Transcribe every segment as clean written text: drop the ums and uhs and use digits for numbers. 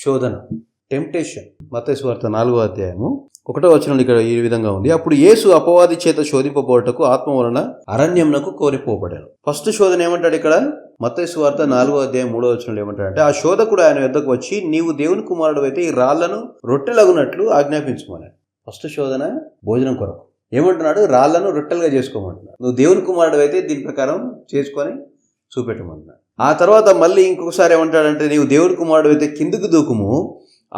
శోధన, టెంప్టేషన్. మత్తయి సువార్త 4వ అధ్యాయము 1వ వచనం ఇక్కడ ఈ విధంగా ఉంది. అప్పుడు యేసు అపవాది చేత శోధింపబోటకు ఆత్మ వలన అరణ్యమునకు కోరిపోబడాను. ఫస్ట్ శోధన ఏమంటాడు ఇక్కడ? మత్తయి సువార్త 4వ అధ్యాయం 3వ వచనంలో ఏమంటాడంటే, ఆ శోధకుడు ఆయన యొద్దకు వచ్చి, నీవు దేవుని కుమారుడు అయితే ఈ రాళ్లను రొట్టెలగునట్లు ఆజ్ఞాపించుమన్నాడు. ఫస్ట్ శోధన భోజనం కొరకు. ఏమంటున్నాడు? రాళ్లను రొట్టెలుగా చేసుకోమంటున్నాడు. నువ్వు దేవుని కుమారుడు అయితే దీని ప్రకారం చేసుకొని చూపెట్టమంటున్నాడు. ఆ తర్వాత మళ్ళీ ఇంకొకసారి ఏమంటాడంటే, నీవు దేవుని కుమారుడు అయితే కిందికి దూకుము,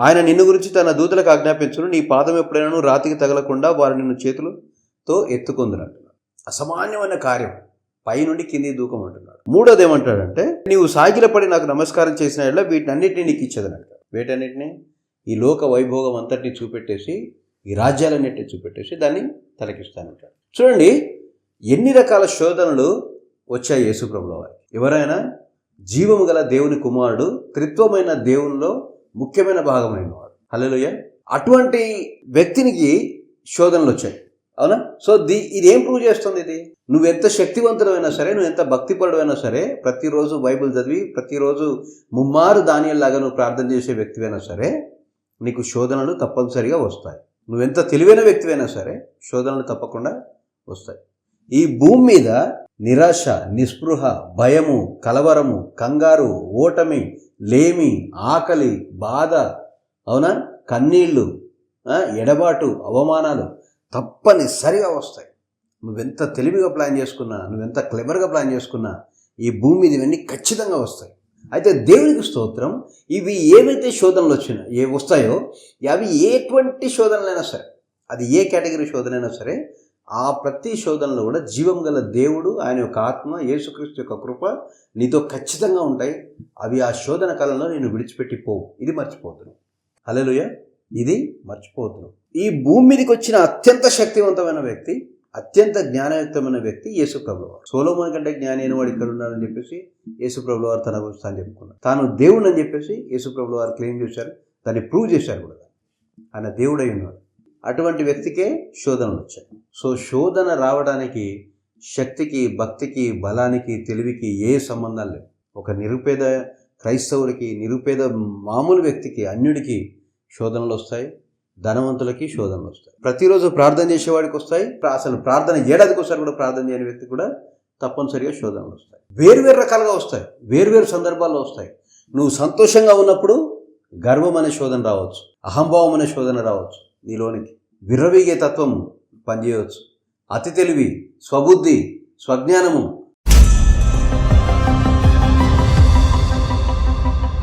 ఆయన నిన్ను గురించి తన దూతలకు ఆజ్ఞాపించును, నీ పాదం ఎప్పుడైనా రాతికి తగలకుండా వారు నిన్ను చేతులతో ఎత్తుకొందునంటున్నాడు. అసామాన్యమైన కార్యం, పైనుండి కింది దూకమంటున్నాడు. మూడోది ఏమంటాడంటే, నీవు సాగిలపడి నాకు నమస్కారం చేసిన యెడల వీటన్నిటిని నీకు ఇచ్చేదనంటాడు. వీటన్నిటిని, ఈ లోక వైభోగం అంతటిని చూపెట్టేసి, ఈ రాజ్యాలన్నిటిని చూపెట్టేసి దాన్ని తలకిస్తానంటాడు. చూడండి ఎన్ని రకాల శోధనలు వచ్చాయి యేసు ప్రభుల వారికి. ఎవరైనా జీవము గల దేవుని కుమారుడు, త్రిత్వమైన దేవునిలో ముఖ్యమైన భాగమైన వాడు. హల్లెలూయా. అటువంటి వ్యక్తినికి శోధనలు వచ్చాయి, అవునా? సో ఇది ఏం ప్రూవ్ చేస్తుంది? ఇది నువ్వెంత శక్తివంతుడైనా సరే, నువ్వు ఎంత భక్తిపరుడైనా సరే, ప్రతిరోజు బైబిల్ చదివి ప్రతిరోజు ముమ్మారు దానియేలులాగా నువ్వు ప్రార్థన చేసే వ్యక్తివైనా సరే, నీకు శోధనలు తప్పనిసరిగా వస్తాయి. నువ్వెంత తెలివైన వ్యక్తివైనా సరే శోధనలు తప్పకుండా వస్తాయి. ఈ భూమి మీద నిరాశ, నిస్పృహ, భయము, కలవరము, కంగారు, ఓటమి, లేమి, ఆకలి, బాధ, అవునా, కన్నీళ్ళు, ఎడబాటు, అవమానాలు తప్పనిసరిగా వస్తాయి. నువ్వెంత తెలివిగా ప్లాన్ చేసుకున్నా, నువ్వెంత క్లెవర్గా ప్లాన్ చేసుకున్నా ఈ భూమి మీద ఇవన్నీ ఖచ్చితంగా వస్తాయి. అయితే దేవునికి స్తోత్రం, ఇవి ఏవైతే శోధనలు వస్తాయో అవి ఎటువంటి శోధనలైనా సరే, అది ఏ కేటగిరీ శోధనైనా సరే, ఆ ప్రతి శోధనలో కూడా జీవం గల దేవుడు, ఆయన యొక్క ఆత్మ, యేసుక్రీస్తు యొక్క కృప నీతో ఖచ్చితంగా ఉంటాయి. అవి ఆ శోధన కాలంలో నేను విడిచిపెట్టిపోవు. ఇది మర్చిపోతున్నావు. హల్లెలూయా. ఇది మర్చిపోతున్నావు. ఈ భూమి మీదకి వచ్చిన అత్యంత శక్తివంతమైన వ్యక్తి, అత్యంత జ్ఞానయుక్తమైన వ్యక్తి యేసు ప్రభుల వారు. సొలొమోను కంటే జ్ఞాని అయిన వాడు ఇక్కడ ఉన్నాడని చెప్పేసి యేసు ప్రభుల వారు తన గురించి తాను చెప్పుకున్నాడు. తాను దేవుడు అని చెప్పేసి యేసు ప్రభుల వారు క్లెయిమ్ చేశారు, దాన్ని ప్రూవ్ చేశారు కూడా. ఆయన దేవుడై ఉన్నాడు. అటువంటి వ్యక్తికే శోధనలు వచ్చాయి. సో శోధన రావడానికి శక్తికి, భక్తికి, బలానికి, తెలివికి ఏ సంబంధాలు లేవు. ఒక నిరుపేద క్రైస్తవుడికి, నిరుపేద మామూలు వ్యక్తికి, అన్యుడికి శోధనలు వస్తాయి. ధనవంతులకి శోధనలు వస్తాయి. ప్రతిరోజు ప్రార్థన చేసేవాడికి వస్తాయి. అసలు ప్రార్థన ఏడాదికి ఒకసారి కూడా ప్రార్థన చేయని వ్యక్తి కూడా తప్పనిసరిగా శోధనలు వస్తాయి. వేరువేరు రకాలుగా వస్తాయి, వేరువేరు సందర్భాల్లో వస్తాయి. నువ్వు సంతోషంగా ఉన్నప్పుడు గర్వం అనే శోధన రావచ్చు, అహంభావం అనే శోధన రావచ్చు నీలోనికి. విర్రవీగే తత్వం పనిచేయవచ్చు. అతి తెలివి, స్వబుద్ధి, స్వజ్ఞానము